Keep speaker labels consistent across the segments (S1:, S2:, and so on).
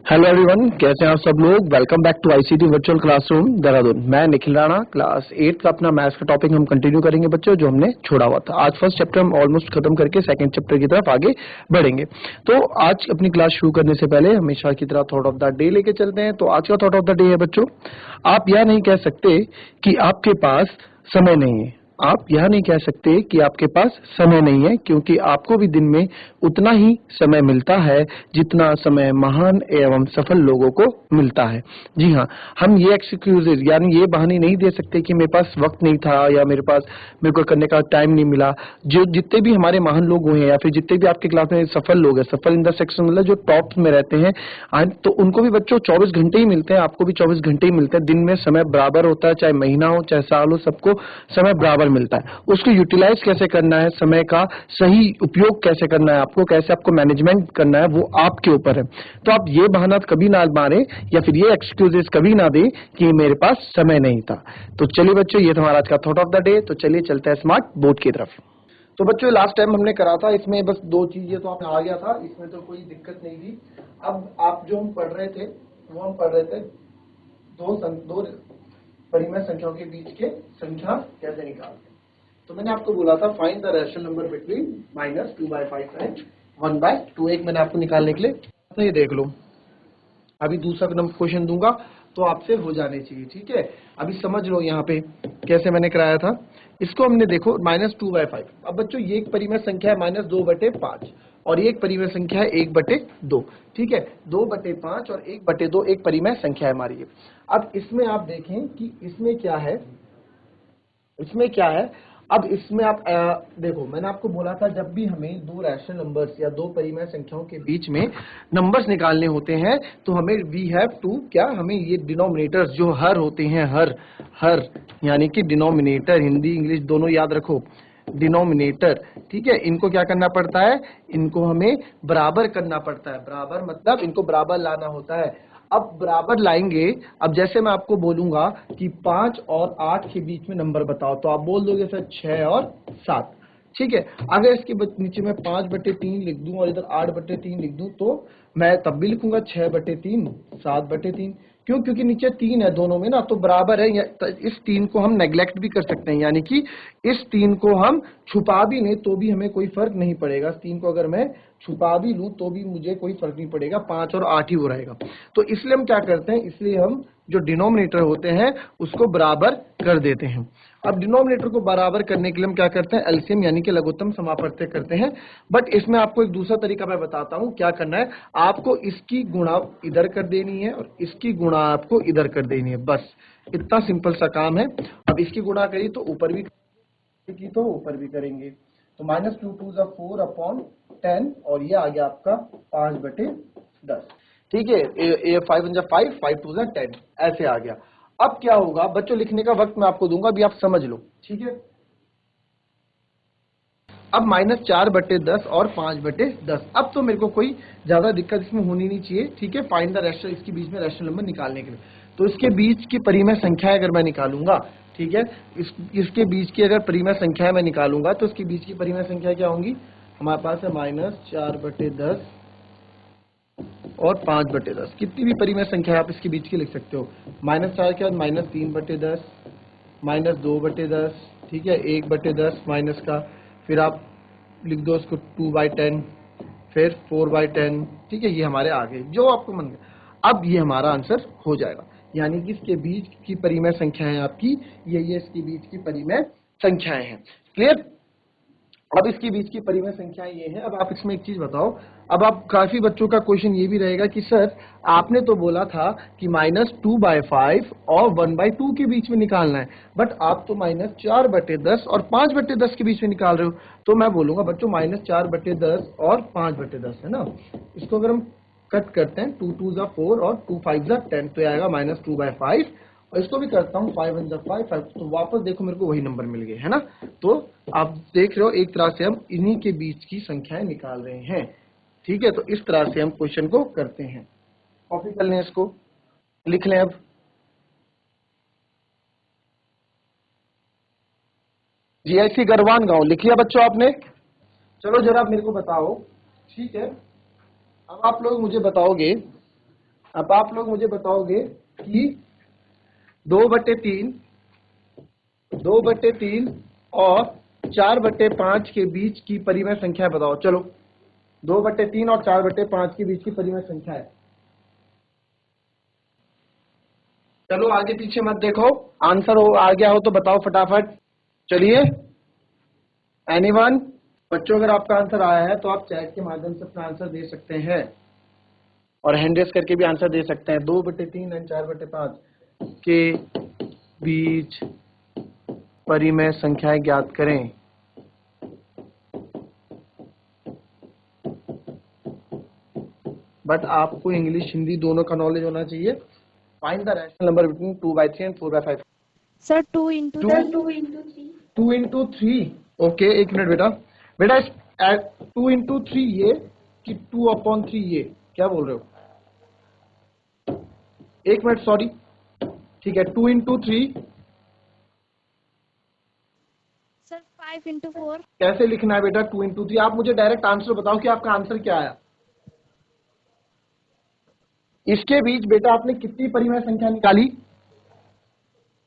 S1: Hello everyone, कैसे हैं आप सब लोग। Welcome back to ICT virtual classroom Dehradun. मैं निखिल राणा, क्लास 8 का अपना मैथ्स का टॉपिक हम कंटिन्यू करेंगे बच्चों, जो हमने छोड़ा हुआ था। आज फर्स्ट चैप्टर हम ऑलमोस्ट खत्म करके सेकंड चैप्टर की तरफ आगे बढ़ेंगे। तो आज अपनी क्लास शुरू करने से पहले हमेशा की तरह थॉट ऑफ द डे लेके चलते हैं। तो आज का थॉट ऑफ द डे है बच्चों, आप यह नहीं कह सकते कि आपके पास समय नहीं है। आप यह नहीं कह सकते कि आपके पास समय नहीं है, क्योंकि आपको भी दिन में उतना ही समय मिलता है जितना समय महान एवं सफल लोगों को मिलता है। जी हाँ, हम ये एक्सक्यूजेज यानी ये बहाने नहीं दे सकते कि मेरे पास वक्त नहीं था या मेरे को करने का टाइम नहीं मिला। जो जितने भी हमारे महान लोग हुए हैं या फिर जितने भी आपके क्लास में सफल लोग हैं, सफल इन द सेक्शन मतलब जो टॉप में रहते हैं, तो उनको भी बच्चों 24 घंटे ही मिलते हैं। आपको भी 24 घंटे ही मिलते हैं। दिन में समय बराबर होता है, चाहे महीना हो चाहे साल हो, सबको समय बराबर मिलता है। उसको यूटिलाइज कैसे करना है, समय का सही उपयोग कैसे करना है, आपको मैनेजमेंट करना है, वो आपके ऊपर है। तो आप ये बहाना कभी ना मारे या फिर ये एक्सक्यूजेस कभी ना दे कि मेरे पास समय नहीं था। तो चलिए बच्चों, ये था हमारा आज का थॉट ऑफ द डे। तो चलिए चलते हैं स्मार्ट बोर्ड की तरफ। तो बच्चों लास्ट टाइम हमने करा था, इसमें बस दो चीजें तो आपने आ गया था, इसमें तो कोई दिक्कत नहीं थी। अब आप जो हम पढ़ रहे थे वो हम पढ़ रहे थे दो परिमेय संख्याओं के बीच के संख्या कैसे निकालते हैं। तो मैंने आपको बोला था find the rational number between -2/5 and 1/2। एक मैंने आपको निकालने के लिए, तो ये देख लो, अभी दूसरा नंबर क्वेश्चन दूंगा तो आपसे हो जाने चाहिए। ठीक है, अभी समझ लो यहाँ पे कैसे मैंने कराया था। इसको हमने देखो -2/5। अब बच्चों ये एक परिमेय संख्या है -2/5 और ये एक परिमेय संख्या है 1/2। ठीक है, 2/5 और 1/2 एक परिमेय संख्या है हमारी ये। अब इसमें आप देखें कि इसमें क्या है। अब इसमें आप देखो, मैंने आपको बोला था जब भी हमें दो रैशनल नंबर्स या दो परिमेय संख्याओं के बीच में नंबर्स निकालने होते हैं तो हमें वी हैव टू क्या, हमें ये डिनोमिनेटर्स जो हर होते हैं, हर यानी कि डिनोमिनेटर, हिंदी इंग्लिश दोनों याद रखो, डिनोमिनेटर। ठीक है, इनको क्या करना पड़ता है, इनको हमें बराबर करना पड़ता है। बराबर मतलब इनको बराबर लाना होता है। अब बराबर लाएंगे, अब जैसे मैं आपको बोलूंगा कि 5 और 8 के बीच में नंबर बताओ, तो आप बोल दोगे सर 6 और 7। ठीक है, अगर इसके नीचे मैं 5/3 लिख दूं और इधर 8/3 लिख दूं, तो मैं तब भी लिखूंगा 6/3 7/3। क्यों? क्योंकि नीचे 3 है दोनों में ना, तो बराबर है। इस 3 को हम नेग्लेक्ट भी कर सकते हैं, यानी कि इस 3 को हम छुपा भी नहीं तो भी हमें कोई फर्क नहीं पड़ेगा। 3 को अगर मैं छुपा भी लूं तो भी मुझे कोई फर्क नहीं पड़ेगा, 5 और 8 ही हो रहेगा। तो इसलिए हम क्या करते हैं, इसलिए हम जो डिनोमिनेटर होते हैं उसको बराबर कर देते हैं। अब डिनोमिनेटर को बराबर करने के लिए हम क्या करते हैं, एलसीएम यानी कि लघुत्तम समापवर्त्य करते हैं। बट इसमें आपको एक दूसरा तरीका मैं बताता हूं क्या करना है। आपको इसकी गुणा इधर कर देनी है और इसकी गुणा आपको इधर कर देनी है, बस इतना सिंपल सा काम है। अब इसकी गुणा करी तो ऊपर भी की तो ऊपर भी करेंगे, तो -2×4/10 और ये आ गया आपका 5/10। ठीक है, ये 5 5 2 10 ऐसे आ गया। अब क्या होगा बच्चों, लिखने का वक्त मैं आपको दूंगा, अभी आप समझ लो। ठीक है, अब -4/10 और 5/10। अब तो मेरे को कोई ज्यादा दिक्कत इसमें होनी नहीं चाहिए। ठीक है, फाइंड द रैशनल, इसके बीच में रैशनल नंबर निकालने के लिए, तो इसके बीच की परिमेय संख्या अगर मैं निकालूंगा, ठीक है, इसके बीच की अगर परिमेय संख्या मैं निकालूंगा तो इसके बीच की परिमेय संख्या क्या होंगी, हमारे पास है -4/10 और 5/10। कितनी भी परिमेय संख्या आप इसके बीच की लिख सकते हो। -4 के बाद -3/10, -2/10, ठीक है, 1/10 माइनस का, फिर आप लिख दो इसको 2/10, फिर 4/10। ठीक है, ये हमारे आगे जो आपको मन। अब ये हमारा आंसर हो जाएगा, यानी कि इसके बीच की परिमेय संख्याएं आपकी ये इसके बीच की परिमेय संख्याएं हैं। क्लियर? अब इसके बीच की परिमेय संख्याएं ये हैं। अब आप इसमें एक चीज बताओ, अब आप काफी बच्चों का क्वेश्चन ये भी रहेगा कि सर आपने तो बोला था कि -2/5 और 1/2 के बीच में निकालना है, बट आप तो -4/10 और 5/10 के बीच में निकाल रहे हो। तो मैं बोलूंगा बच्चों -4/10 और 5/10 है ना, इसको अगर हम कट करते हैं, 2 2 4 और 2 5 10, तो आएगा -2/5। और इसको भी करता हूँ 5 1 5, तो वापस देखो मेरे को वही नंबर मिल गए, है ना। तो आप देख रहे हो एक तरह से हम इन्हीं के बीच की संख्याएं निकाल रहे हैं। ठीक है, तो इस तरह से हम क्वेश्चन को करते हैं। कॉपी कर लें, इसको लिख लें। अब जीआईसी गरवान गांव लिख लिया बच्चों आपने। चलो जरा आप मेरे को बताओ। ठीक है, अब आप लोग मुझे बताओगे अब आप लोग मुझे बताओगे कि 2/3, 2/3 और 4/5 के बीच की परिमेय संख्या बताओ। चलो 2/3 और 4/5 के बीच की परिमेय संख्या है। चलो आगे पीछे मत देखो, आंसर हो आ गया हो तो बताओ फटाफट। चलिए, एनीवन? बच्चों अगर आपका आंसर आया है तो आप चैट के माध्यम से अपना आंसर दे सकते हैं और हैंड रेस करके भी आंसर दे सकते हैं। 2/3 और 4/5 के बीच परिमेय संख्याएं ज्ञात करें। बट आपको इंग्लिश हिंदी दोनों का नॉलेज होना चाहिए। Find the rational number between 2/3 and 4/5।
S2: Sir 2 into 3।
S1: 2 into 3। Okay, एक मिनट बेटा। बेटा 2 into 3 ये कि 2/3 ये, क्या बोल रहे हो? एक मिनट, सॉरी। ठीक है, 2 into 3
S2: सर 5 into 4।
S1: कैसे लिखना है बेटा 2 into 3? आप मुझे डायरेक्ट आंसर बताओ कि आपका आंसर क्या आया। इसके बीच बेटा आपने कितनी परिमेय संख्या निकाली?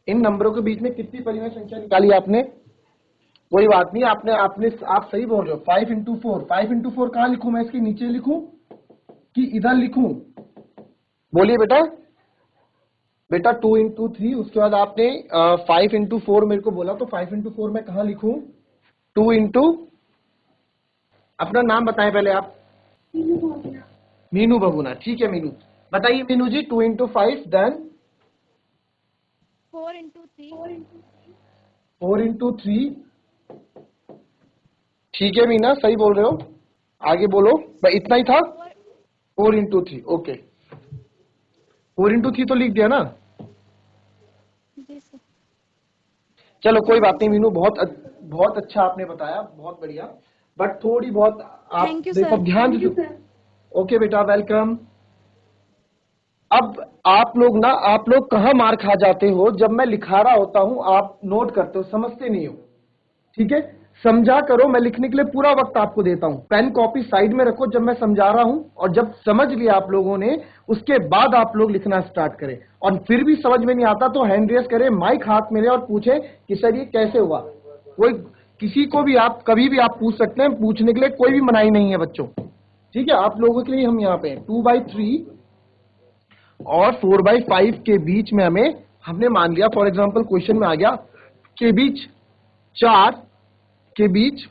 S1: इन नंबरों के बीच में कितनी परिमेय संख्या निकाली आपने? कोई बात नहीं, आप सही बोल रहे हो। 5 into 4, 5 into 4 कहां लिखूं मैं? इसके नीचे लिखूं कि इधर लिखूं? बोलिए बेटा। बेटा 2 into 3, उसके बाद आपने 5 into 4 मेरे को बोला, तो 5 into 4 मैं कहां लिखूं? 2 into, अपना नाम बताएं पहले आप। मीनू बबूना। ठीक है मीनू, बताइए मीनू जी। 2 into 5 देन
S2: 4 into 3।
S1: 4 into 3। ठीक है मीना, सही बोल रहे हो। आगे बोलो। इतना ही था? 4 into 3। ओके, 4 into 3 तो लिख दिया ना?
S2: जी सर।
S1: चलो कोई बात नहीं मीनू, बहुत अच्छा आपने बताया, बहुत बढ़िया। बट थोड़ी बहुत आप
S2: थैंक यू
S1: देखो,
S2: सर।
S1: ध्यान से। ओके बेटा, वेलकम। अब आप लोग कहाँ मार खा जाते हो? जब मैं लिखा रहा होता हूं आप नोट करते हो, समझते नहीं हो। ठीक है, समझा करो। मैं लिखने के लिए पूरा वक्त आपको देता हूं। पेन कॉपी साइड में रखो जब मैं समझा रहा हूं, और जब समझ लिया आप लोगों ने, उसके बाद आप लोग लिखना स्टार्ट करें। और फिर भी समझ में नहीं आता तो हैंड रेस करें, माइक हाथ में ले और पूछे कि सर ये कैसे हुआ। कोई किसी को भी आप कभी भी आप पूछ सकते हैं, पूछने के लिए कोई भी मनाही नहीं है बच्चों। ठीक है, आप लोगों के लिए हम यहाँ पे 2/3 और 4/5 के बीच में हमने मान लिया, फॉर एग्जाम्पल क्वेश्चन में आ गया के बीच 4 के बीच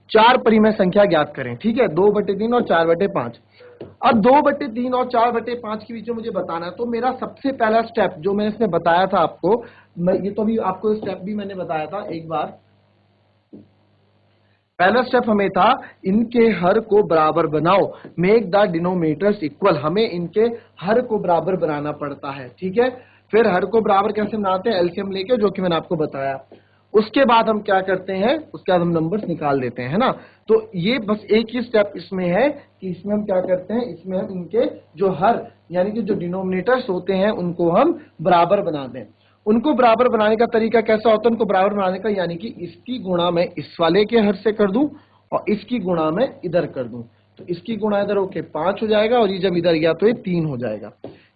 S1: 4 परिमेय संख्या ज्ञात करें। ठीक है, 2/3 और 4/5। अब 2/3 और 4/5 के बीच में मुझे बताना है, तो मेरा सबसे पहला स्टेप जो मैंने इसमें बताया था आपको, ये तो अभी आपको स्टेप भी मैंने बताया था एक बार। पहला स्टेप हमें था इनके हर को बराबर बनाओ, मेक द डिनोमिनेटर्स इक्वल। हमें इनके हर को बराबर बनाना पड़ता है। ठीक है, फिर हर को बराबर कैसे बनाते हैं? एलसीएम लेके, जो कि मैंने आपको बताया। उसके बाद हम क्या करते हैं? उसके बाद हम नंबर्स निकाल देते हैं, है ना। तो ये बस एक ही स्टेप इसमें है कि इसमें हम क्या करते हैं, इसमें हम इनके जो हर यानी कि जो डिनोमिनेटर्स होते हैं उनको हम बराबर बना दें। उनको बराबर बनाने का तरीका कैसा होता है? उनको बराबर बनाने का यानी कि इसकी गुणा मैं इस वाले के हर से कर दूं और इसकी गुणा मैं इधर कर दूं, तो इसकी गुणा इधर होके 5 हो जाएगा, और ये जब इधर गया तो ये 3 हो जाएगा।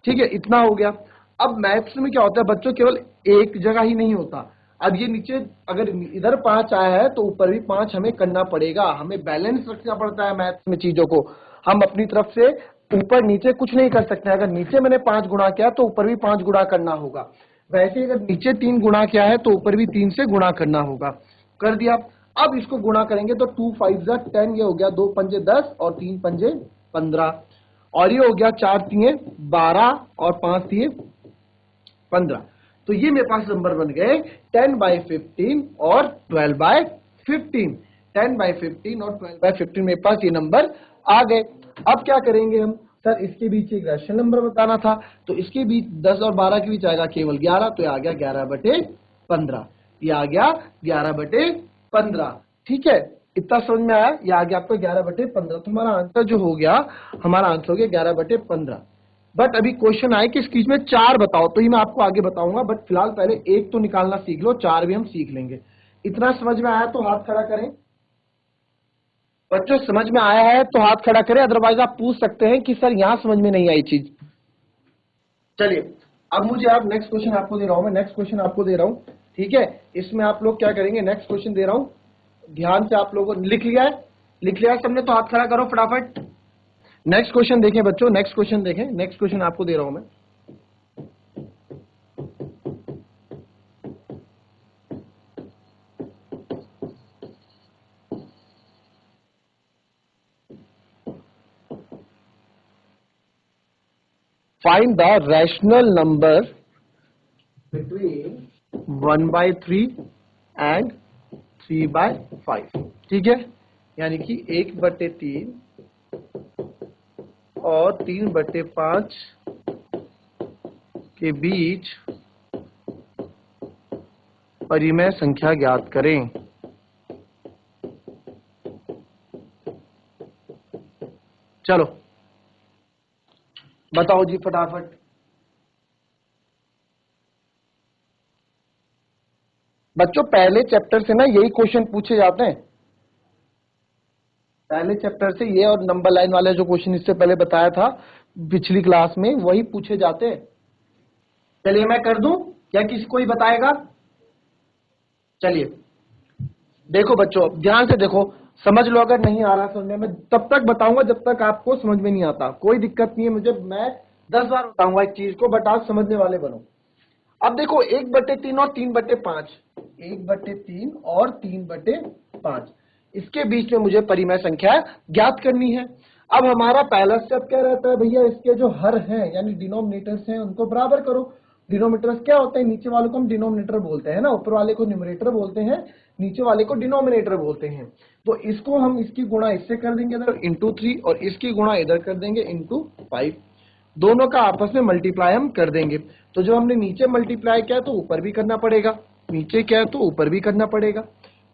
S1: ठीक है, इतना हो गया। अब मैथ्स में क्या होता है बच्चों, केवल एक जगह ही नहीं होता। अब ये नीचे अगर इधर 5 आया है तो ऊपर भी 5 हमें करना पड़ेगा। हमें बैलेंस रखना पड़ता है मैथ्स में चीजों को। हम अपनी तरफ से ऊपर नीचे कुछ नहीं कर सकते। अगर नीचे मैंने 5 गुणा किया तो ऊपर भी 5 गुणा करना होगा। वैसे अगर नीचे 3 गुणा किया है तो ऊपर भी 3 से गुणा करना होगा। कर दिया। अब इसको गुणा करेंगे तो 2 5 10, ये हो गया, 2 पंजे 10 और 3 पंजे 15, और ये हो गया 4 तिये 12 और 5 तिये 15। तो ये मेरे पास नंबर बन गए 10/15 और 12/15। 10/15 और 12/15 मेरे पास ये नंबर आ गए। अब क्या करेंगे हम? सर इसके बीच एक रैशनल नंबर बताना था, तो इसके बीच 10 और 12 के बीच आएगा केवल 11, तो ये आ गया 11/15। ये आ गया 11/15। ठीक है, इतना समझ में आया? ये आ गया आपको 11/15। तो हमारा आंसर जो हो गया, हमारा आंसर हो गया 11/15। बट अभी क्वेश्चन आए कि इस चीज में 4 बताओ, तो ये मैं आपको आगे बताऊंगा। बट फिलहाल पहले एक तो निकालना सीख लो, 4 भी हम सीख लेंगे। इतना समझ में आया तो हाथ खड़ा करें। बच्चों समझ में आया है तो हाथ खड़ा करें, अदरवाइज आप पूछ सकते हैं कि सर यहाँ समझ में नहीं आई चीज। चलिए अब मुझे आप नेक्स्ट क्वेश्चन आपको दे रहा हूं, मैं नेक्स्ट क्वेश्चन आपको दे रहा हूं, ठीक है। इसमें आप लोग क्या करेंगे, नेक्स्ट क्वेश्चन दे रहा हूं, ध्यान से आप लोगों ने लिख लिया है, लिख लिया है सबने, तो हाथ खड़ा करो फटाफट। नेक्स्ट क्वेश्चन देखें बच्चों, नेक्स्ट क्वेश्चन देखें, नेक्स्ट क्वेश्चन आपको दे रहा हूं मैं। Find the rational number between 1/3 and 3/5, ठीक है। यानी कि 1/3 और 3/5 के बीच परिमेय संख्या ज्ञात करें। चलो बताओ जी फटाफट। बच्चों पहले चैप्टर से ना यही क्वेश्चन पूछे जाते हैं, पहले चैप्टर से ये और नंबर लाइन वाले जो क्वेश्चन इससे पहले बताया था पिछली क्लास में, वही पूछे जाते हैं। चलिए मैं कर दूं, क्या किसी कोई बताएगा? चलिए देखो बच्चों ध्यान से देखो, समझ लो, अगर नहीं आ रहा समझने में तब तक बताऊंगा जब तक आपको समझ में नहीं आता, कोई दिक्कत नहीं है मुझे, मैं 10 बार बताऊंगा एक चीज को, बट आप समझने वाले बनो। अब देखो 1/3 और 3/5, 1/3 और 3/5, इसके बीच में मुझे परिमेय संख्या ज्ञात करनी है। अब हमारा पहला स्टेप क्या रहता है भैया, इसके जो हर हैं यानी डिनोमिनेटर्स हैं उनको बराबर करो। डिनोमिनेटर्स क्या होते हैं, नीचे वाले को हम डिनोमिनेटर बोलते हैं ना, ऊपर वाले को न्यूमरेटर बोलते हैं, नीचे वाले को डिनोमिनेटर बोलते हैं। तो इसको हम इसकी गुणा इससे कर देंगे इधर इंटू 3 और इसकी गुणा इधर कर देंगे इंटू 5, दोनों का आपस में मल्टीप्लाई हम कर देंगे। तो जो हमने नीचे मल्टीप्लाई किया तो ऊपर भी करना पड़ेगा, नीचे क्या है तो ऊपर भी करना पड़ेगा।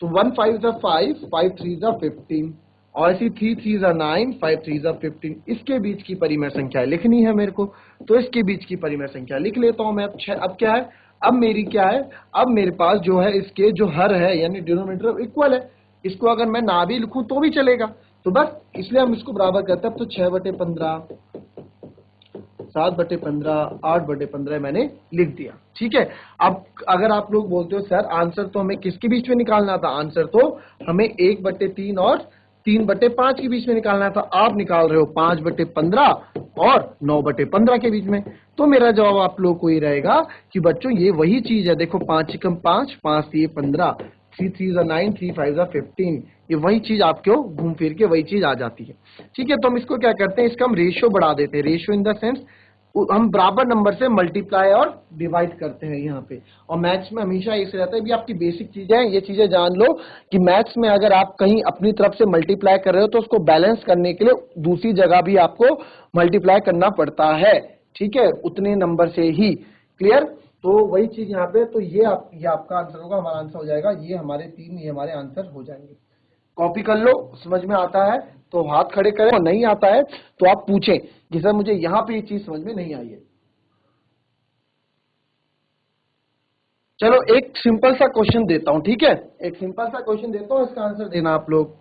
S1: तो 1 5 5, 5 3 15, और ऐसी 3 3 9, 5 3 15, इसके बीच की परिमेय संख्या लिखनी है मेरे को। तो इसके बीच की परिमेय संख्या लिख लेता हूं मैं। अब क्या है, अब मेरी क्या है, अब मेरे पास जो है इसके जो हर है यानी डिनोमिनेटर इक्वल है, इसको अगर मैं ना भी लिखूं तो भी चलेगा। तो बस इसलिए हम इसको बराबर करते हैं। अब तो 6/15, 7/15, 8/15 मैंने लिख दिया, ठीक है। अब अगर आप लोग बोलते हो सर आंसर तो हमें किसके बीच में निकालना था, आंसर तो हमें 1/3 और 3/5 के बीच में निकालना था, आप निकाल रहे हो 5/15 और 9/15 के बीच में। तो मेरा जवाब आप लोग को ये रहेगा कि बच्चों ये वही चीज है, देखो 5 कम 5, 5 3 15, 3 3 9, 3 5 15, ये वही चीज आपको घूम फिर के वही चीज आ जाती है, ठीक है। तो हम इसको क्या करते हैं, इसका हम रेशियो बढ़ा देते हैं, रेशियो इन द सेंस हम बराबर नंबर से मल्टीप्लाई और डिवाइड करते हैं यहाँ पे। और मैथ्स में हमेशा ऐसे रहता है, भी आपकी बेसिक चीजें हैं, ये चीजें जान लो कि मैथ्स में अगर आप कहीं अपनी तरफ से मल्टीप्लाई कर रहे हो तो उसको बैलेंस करने के लिए दूसरी जगह भी आपको मल्टीप्लाई करना पड़ता है, ठीक है, उतने नंबर से ही। क्लियर? तो वही चीज यहाँ पे, तो ये आपका आंसर होगा, हमारा आंसर हो जाएगा, ये हमारे 3, ये हमारे आंसर हो जाएंगे। कॉपी कर लो, समझ में आता है तो हाथ खड़े करें, और नहीं आता है तो आप पूछें कि सर मुझे यहां पे ये चीज समझ में नहीं आई है। चलो एक सिंपल सा क्वेश्चन देता हूं, ठीक है, एक सिंपल सा क्वेश्चन देता हूं, इसका आंसर देना। आप लोग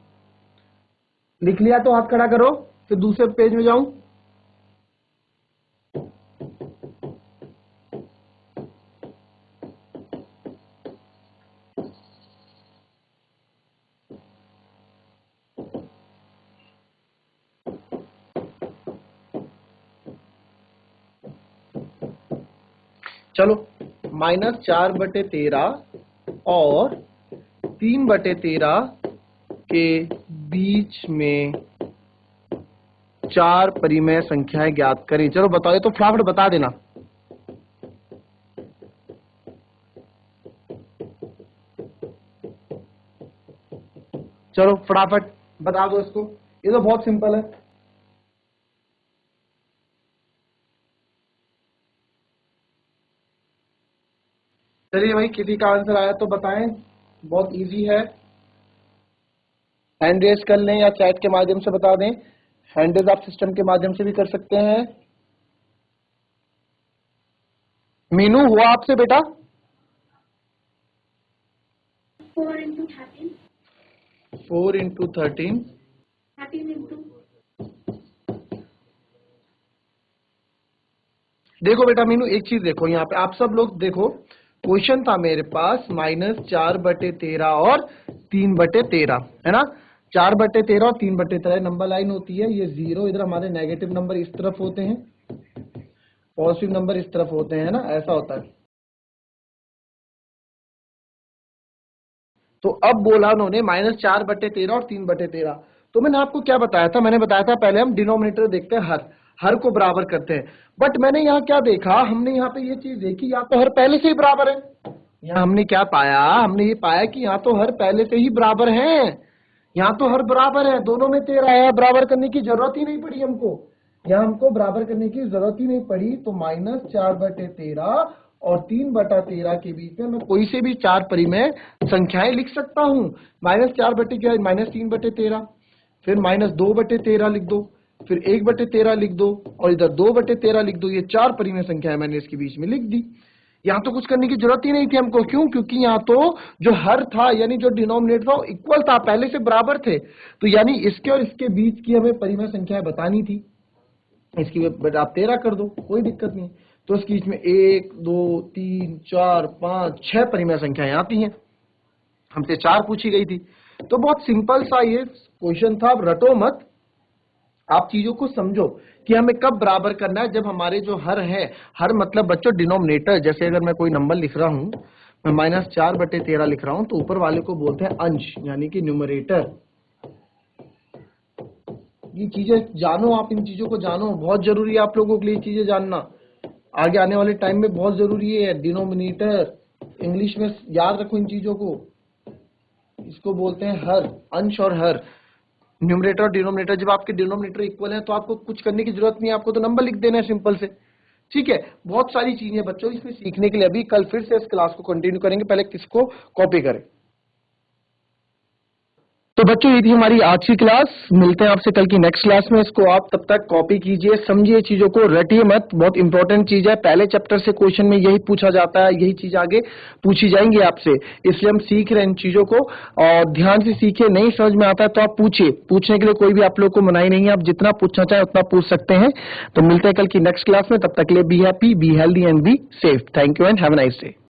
S1: लिख लिया तो हाथ खड़ा करो, फिर दूसरे पेज में जाऊं। चलो -4/13 और 3/13 के बीच में 4 परिमेय संख्याएं ज्ञात करें। चलो बताओ, ये तो फटाफट बता देना। चलो फटाफट बता दो इसको, ये तो बहुत सिंपल है। चलिए भाई, किसी का आंसर आया तो बताएं, बहुत इजी है। हैंड रेज कर लें या चैट के माध्यम से बता दें, हैंड रेज आप सिस्टम के माध्यम से भी कर सकते हैं। मीनू हुआ आपसे बेटा?
S2: 4 into 13,
S1: 4 into 13, देखो बेटा मीनू एक चीज देखो, यहाँ पे आप सब लोग देखो, क्वेश्चन था मेरे पास -4/13 और 3/13, है ना। 4/13 और 3/13 नंबर लाइन होती है, ये 0 इधर हमारे नेगेटिव नंबर इस तरफ होते हैं, पॉजिटिव नंबर इस तरफ होते हैं, ना, ऐसा होता है। तो अब बोला उन्होंने -4/13 और 3/13, तो मैंने आपको क्या बताया था, मैंने बताया था पहले हम डिनोमिनेटर देखते हैं, हर को बराबर करते हैं। बट मैंने यहाँ क्या देखा, हमने यहाँ पे ये चीज देखी, यहाँ तो हर पहले से ही बराबर है। यहाँ हमने क्या पाया, हमने ये पाया कि यहाँ तो हर पहले से ही बराबर है, यहाँ तो हर बराबर है, दोनों में 13 है, बराबर करने की जरूरत ही नहीं पड़ी हमको, यहाँ हमको बराबर करने की जरूरत ही नहीं पड़ी। तो -4/13 और 3/13 के बीच में मैं कोई से भी चार परिमेय संख्याएं लिख सकता हूँ। -4/13 -3/13, फिर -2/13 लिख दो, फिर 1/13 लिख दो, और इधर 2/13 लिख दो। ये चार परिमेय संख्याएं मैंने इसके बीच में लिख दी। यहाँ तो कुछ करने की जरूरत ही नहीं थी हमको, क्यों? क्योंकि यहाँ तो जो हर था, यानी जो डिनोमिनेटर था, वो इक्वल था, पहले से बराबर थे। तो यानी इसके और इसके बीच की हमें परिमेय संख्याएं बतानी थी, इसकी आप 13 कर दो, कोई दिक्कत नहीं। तो इसके बीच में 1 2 3 4 5 6 परिमेय संख्याएं आती हैं, हमसे 4 पूछी गई थी। तो बहुत सिंपल सा ये क्वेश्चन था, अब रटो मत, आप चीजों को समझो कि हमें कब बराबर करना है। जब हमारे जो हर है, हर मतलब बच्चों डिनोमिनेटर, जैसे अगर मैं कोई नंबर लिख रहा हूं, मैं -4/13 लिख रहा हूं, तो ऊपर वाले को बोलते हैं अंश, यानी कि न्यूमरेटर। ये चीजें जानो, आप इन चीजों को जानो, बहुत जरूरी है आप लोगों के लिए चीजें जानना, आगे आने वाले टाइम में बहुत जरूरी है। डिनोमिनेटर इंग्लिश में याद रखो इन चीजों को, इसको बोलते हैं हर, अंश और हर। न्यूमरेटर और डिनोमिनेटर, जब आपके डिनोमिनेटर इक्वल है तो आपको कुछ करने की जरूरत नहीं है, आपको तो नंबर लिख देना है सिंपल से, ठीक है। बहुत सारी चीजें बच्चों इसमें सीखने के लिए, अभी कल फिर से इस क्लास को कंटिन्यू करेंगे, पहले किसको कॉपी करें। तो बच्चों ये थी हमारी आज की क्लास, मिलते हैं आपसे कल की नेक्स्ट क्लास में। इसको आप तब तक कॉपी कीजिए, समझिए चीजों को, रटिए मत, बहुत इंपॉर्टेंट चीज है। पहले चैप्टर से क्वेश्चन में यही पूछा जाता है, यही चीज आगे पूछी जाएंगी आपसे, इसलिए हम सीख रहे हैं इन चीजों को, और ध्यान से सीखिए। नहीं समझ में आता है तो आप पूछिए, पूछने के लिए कोई भी आप लोग को मनाही नहीं है, आप जितना पूछना चाहें उतना पूछ सकते हैं। तो मिलते हैं कल की नेक्स्ट क्लास में, तब तक के लिए be happy, be healthy and be safe. Thank you and have a nice day.